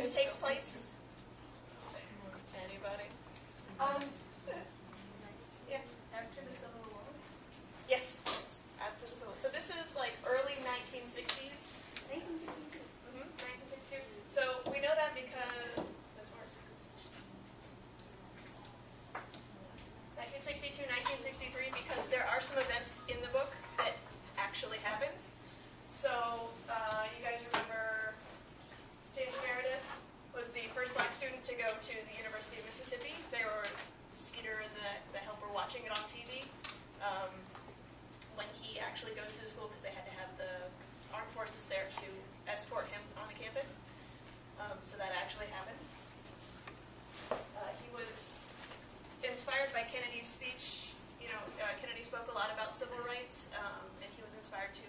this takes place? Anybody? Yeah. After the Civil War? Yes. After the Civil War. So this is like early 1960s. 1962. So we know that because this works. 1962, 1963, because there are some events in the book that actually happened. So you guys remember James Meredith was the first black student to go to the University of Mississippi. They were Skeeter and the helper watching it on TV. When he actually goes to the school, because they had to have the armed forces there to escort him on the campus. So that actually happened. He was inspired by Kennedy's speech. You know, Kennedy spoke a lot about civil rights, and he was inspired to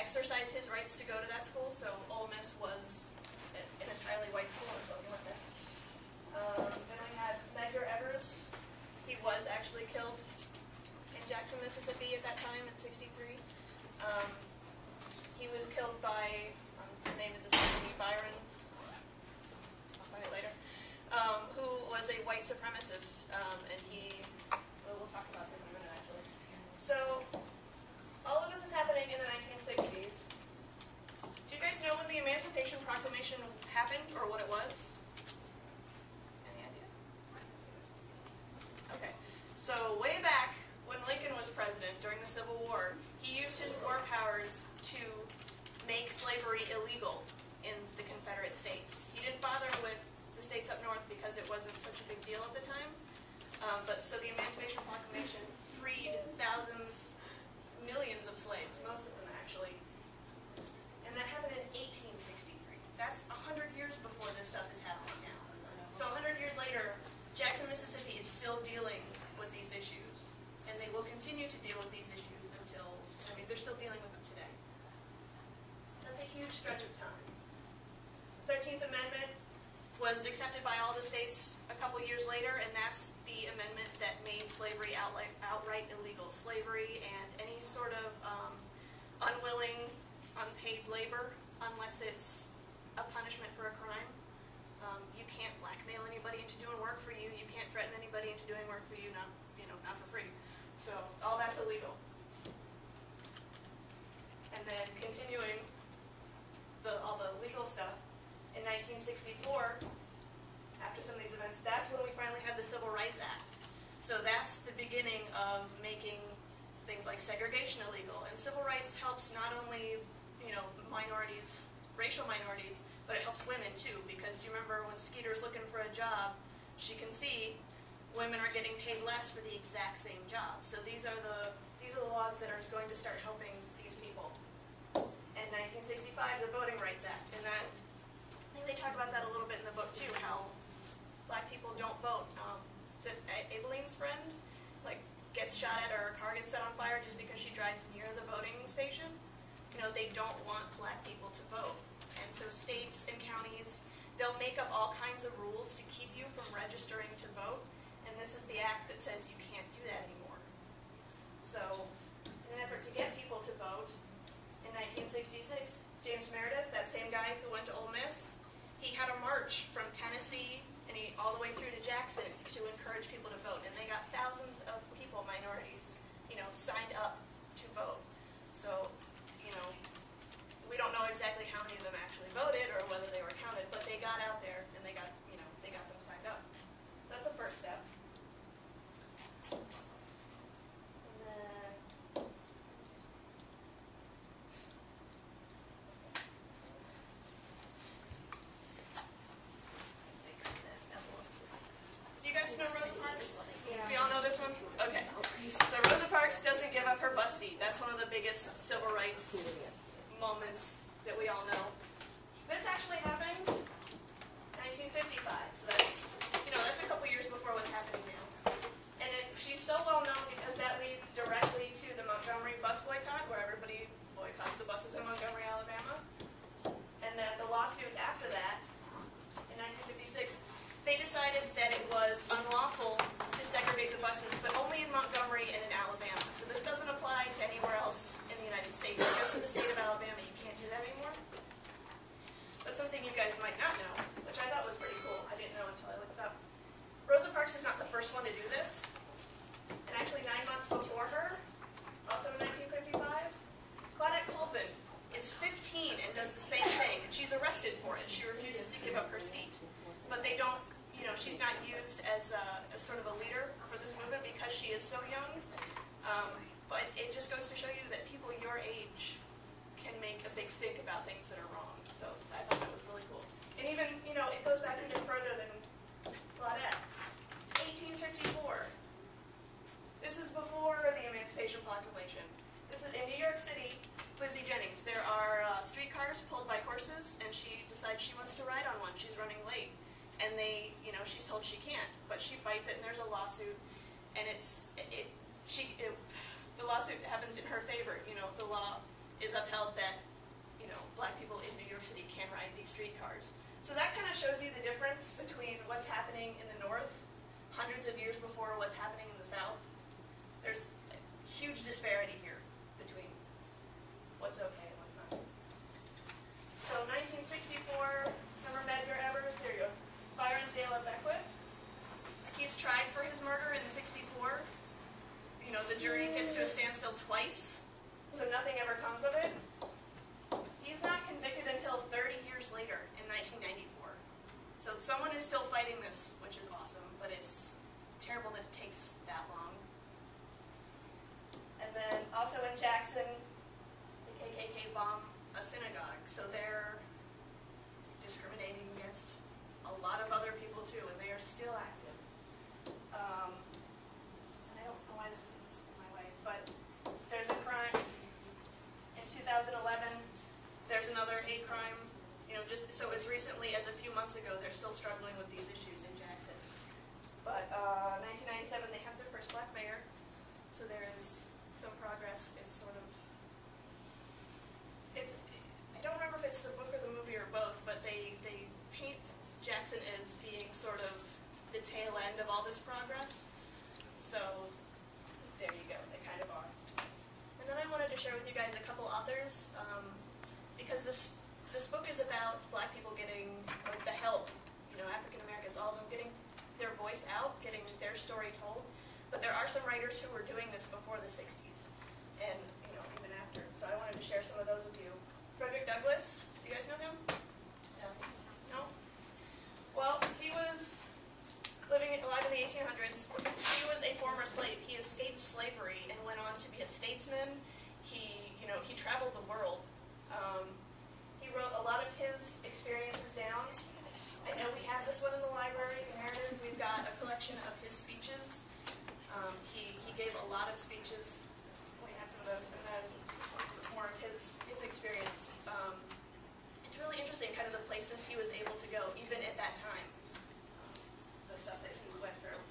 exercise his rights to go to that school. So Ole Miss was an entirely white school, so he went there. Then we had Medgar Evers. He was actually killed in Jackson, Mississippi at that time in '63. He was killed by, his name is escaping me, Byron, I'll find it later, who was a white supremacist, and we'll talk about him in a minute actually. So, all of this is happening in the 1960s. Do you guys know when the Emancipation Proclamation happened, or what it was? Any idea? Okay, so way back when Lincoln was president during the Civil War, he used his war powers to make slavery illegal in the Confederate States. He didn't bother with the states up north because it wasn't such a big deal at the time. So the Emancipation Proclamation freed thousands, millions of slaves, most of them actually. And that happened in 1863. That's 100 years before this stuff is happening now. So 100 years later, Jackson, Mississippi is still dealing with these issues. And they will continue to deal with these issues until, they're still dealing with them today. So that's a huge stretch of time. The 13th Amendment was accepted by all the states a couple years later, and that's the amendment that made slavery outright illegal. Slavery and any sort of unwilling, unpaid labor, unless it's a punishment for a crime. You can't blackmail anybody into doing work for you. You can't threaten anybody into doing work for you, not for free. So all that's illegal. And then continuing all the legal stuff, in 1964, after some of these events, that's when we finally have the Civil Rights Act. So that's the beginning of making things like segregation illegal. And civil rights helps not only, minorities, racial minorities, but it helps women too, because you remember when Skeeter's looking for a job, she can see women are getting paid less for the exact same job. So these are the laws that are going to start helping these people. And 1965, the Voting Rights Act, and that, I think they talk about that a little bit in the book too, how black people don't vote. Is it Abilene's friend, gets shot at or her car gets set on fire just because she drives near the voting station? They don't want black people to vote. And so states and counties, they'll make up all kinds of rules to keep you from registering to vote. And this is the act that says you can't do that anymore. So, in an effort to get people to vote, in 1966, James Meredith, that same guy who went to Ole Miss, he had a march from Tennessee and all the way through to Jackson to encourage people to vote. And they got thousands of people, minorities, signed up to vote. So, we don't know exactly how many of them actually voted or whether they were counted, but they got out there and they got them signed up. So that's the first step. And then do you guys know Rosa Parks? Yeah. We all know this one? Okay. So Rosa Parks doesn't give up her bus seat. That's one of the biggest civil rights moments that we all know. This actually happened 1955. So that's a couple years before what's happening now. And she's so well known because that leads directly to the Montgomery bus boycott, where everybody boycotts the buses in Montgomery, Alabama. And then the lawsuit after that, in 1956, they decided that it was unlawful to segregate the buses, but only in Montgomery and in Alabama. So this doesn't apply to anywhere else in the United States. Just in the state of Alabama, you can't do that anymore. But something you guys might not know, which I and does the same thing. And she's arrested for it. She refuses to give up her seat. But they don't, she's not used as sort of a leader for this movement because she is so young. But it just goes to show you that people your age can make a big stink about things that are wrong. So I thought that was really cool. And even, it goes back even further than Claudette. 1854. This is before the Emancipation Proclamation. This is in New York City. Lizzie Jennings. There are streetcars pulled by horses, and she decides she wants to ride on one. She's running late, and she's told she can't, but she fights it, and there's a lawsuit, and the lawsuit happens in her favor. The law is upheld that black people in New York City can ride these streetcars. So that kind of shows you the difference between what's happening in the North hundreds of years before what's happening in the South. There's a huge disparity here between what's okay and what's not. So 1964, remember Medgar Evers? There he goes. Byron De La Beckwith. He's tried for his murder in 64. The jury gets to a standstill twice, so nothing ever comes of it. He's not convicted until 30 years later in 1994. So someone is still fighting this, which is awesome, but it's terrible that it takes that long. And then also in Jackson, the KKK bombed a synagogue, so they're discriminating against a lot of other people too, and they are still active. And I don't know why this thing's in my way, but there's a crime in 2011. There's another hate crime. Just so as recently as a few months ago, they're still struggling with these issues in Jackson. But 1997, they have their first black mayor, so there is some progress. It's sort of, I don't remember if it's the book or the movie or both, but they paint Jackson as being sort of the tail end of all this progress. So there you go, they kind of are. And then I wanted to share with you guys a couple authors, because this book is about black people getting the help, African Americans, all of them getting their voice out, getting their story told. But there are some writers who were doing this before the 60s, and even after. So I wanted to share some of those with you. Frederick Douglass, do you guys know him? No? Well, he was living alive in the 1800s. He was a former slave. He escaped slavery and went on to be a statesman. He traveled the world. He wrote a lot of his experiences down. I know we have this one in the library, the narrative. We've got a collection of his speeches. He gave a lot of speeches. We have some of those, and then more of his experience. It's really interesting, kind of the places he was able to go, even at that time. The stuff that he went through.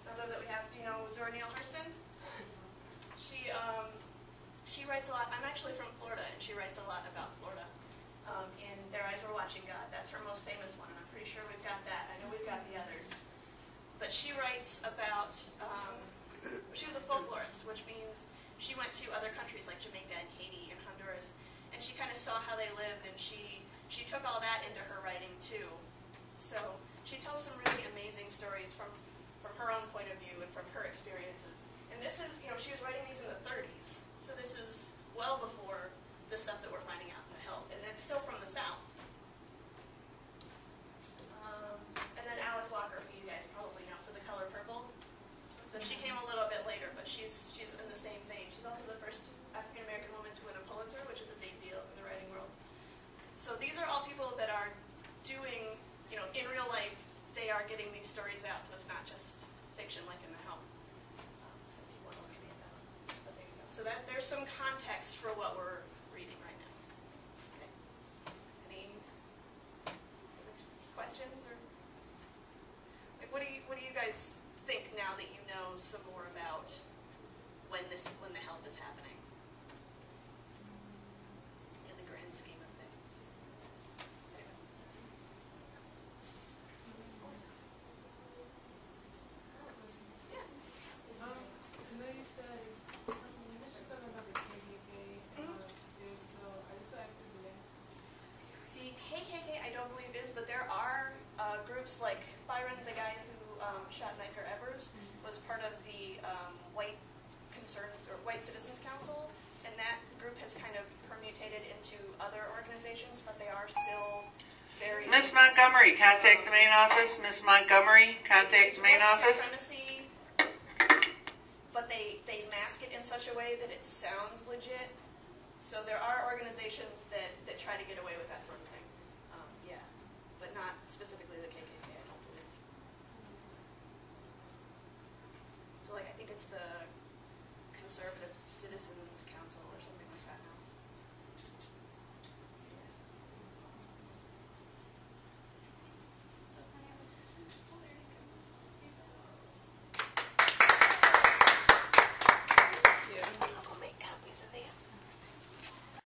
Another that we have, do you know Zora Neale Hurston? She writes a lot. I'm actually from Florida, and she writes a lot about Florida. In Their Eyes Were Watching God. That's her most famous one, and I'm pretty sure we've got that. I know we've got the others. But she writes about, she was a folklorist, which means she went to other countries like Jamaica and Haiti and Honduras, and she kind of saw how they lived, and she took all that into her writing too. So she tells some really amazing stories from her own point of view and from her experiences. And this is, she was writing these in the 30s, so this is well before the stuff that we're finding out in the Help, and it's still from the South. And then Alice Walker, who you guys probably know for The Color Purple. So she came a little bit later, but she's in the same vein. She's also the first African-American woman to win a Pulitzer, which is a big deal in the writing world. So these are all people that are doing, in real life, they are getting these stories out, so it's not just fiction like in The Help. Some people don't maybe about it, but there you go. So there's some context for what we're reading right now. Okay. Any questions or like what do you guys think now that you know some more about when the Help is happening in the grand scheme of things? Yeah. I know you mentioned something about the KKK. Are you still active today? The KKK, I don't believe is, but there are groups like Byron, the guy who shot Medgar Evers, was part of the White Citizens Council, and that group has kind of permutated into other organizations, but they are still very. Miss Montgomery, contact the main office. Miss Montgomery, contact the main It's white office. supremacy, but they mask it in such a way that it sounds legit. So there are organizations that try to get away with that sort of thing. Yeah, but not specifically the KKK, I don't believe. So like, I think it's the Conservative Citizens Council or something like that now.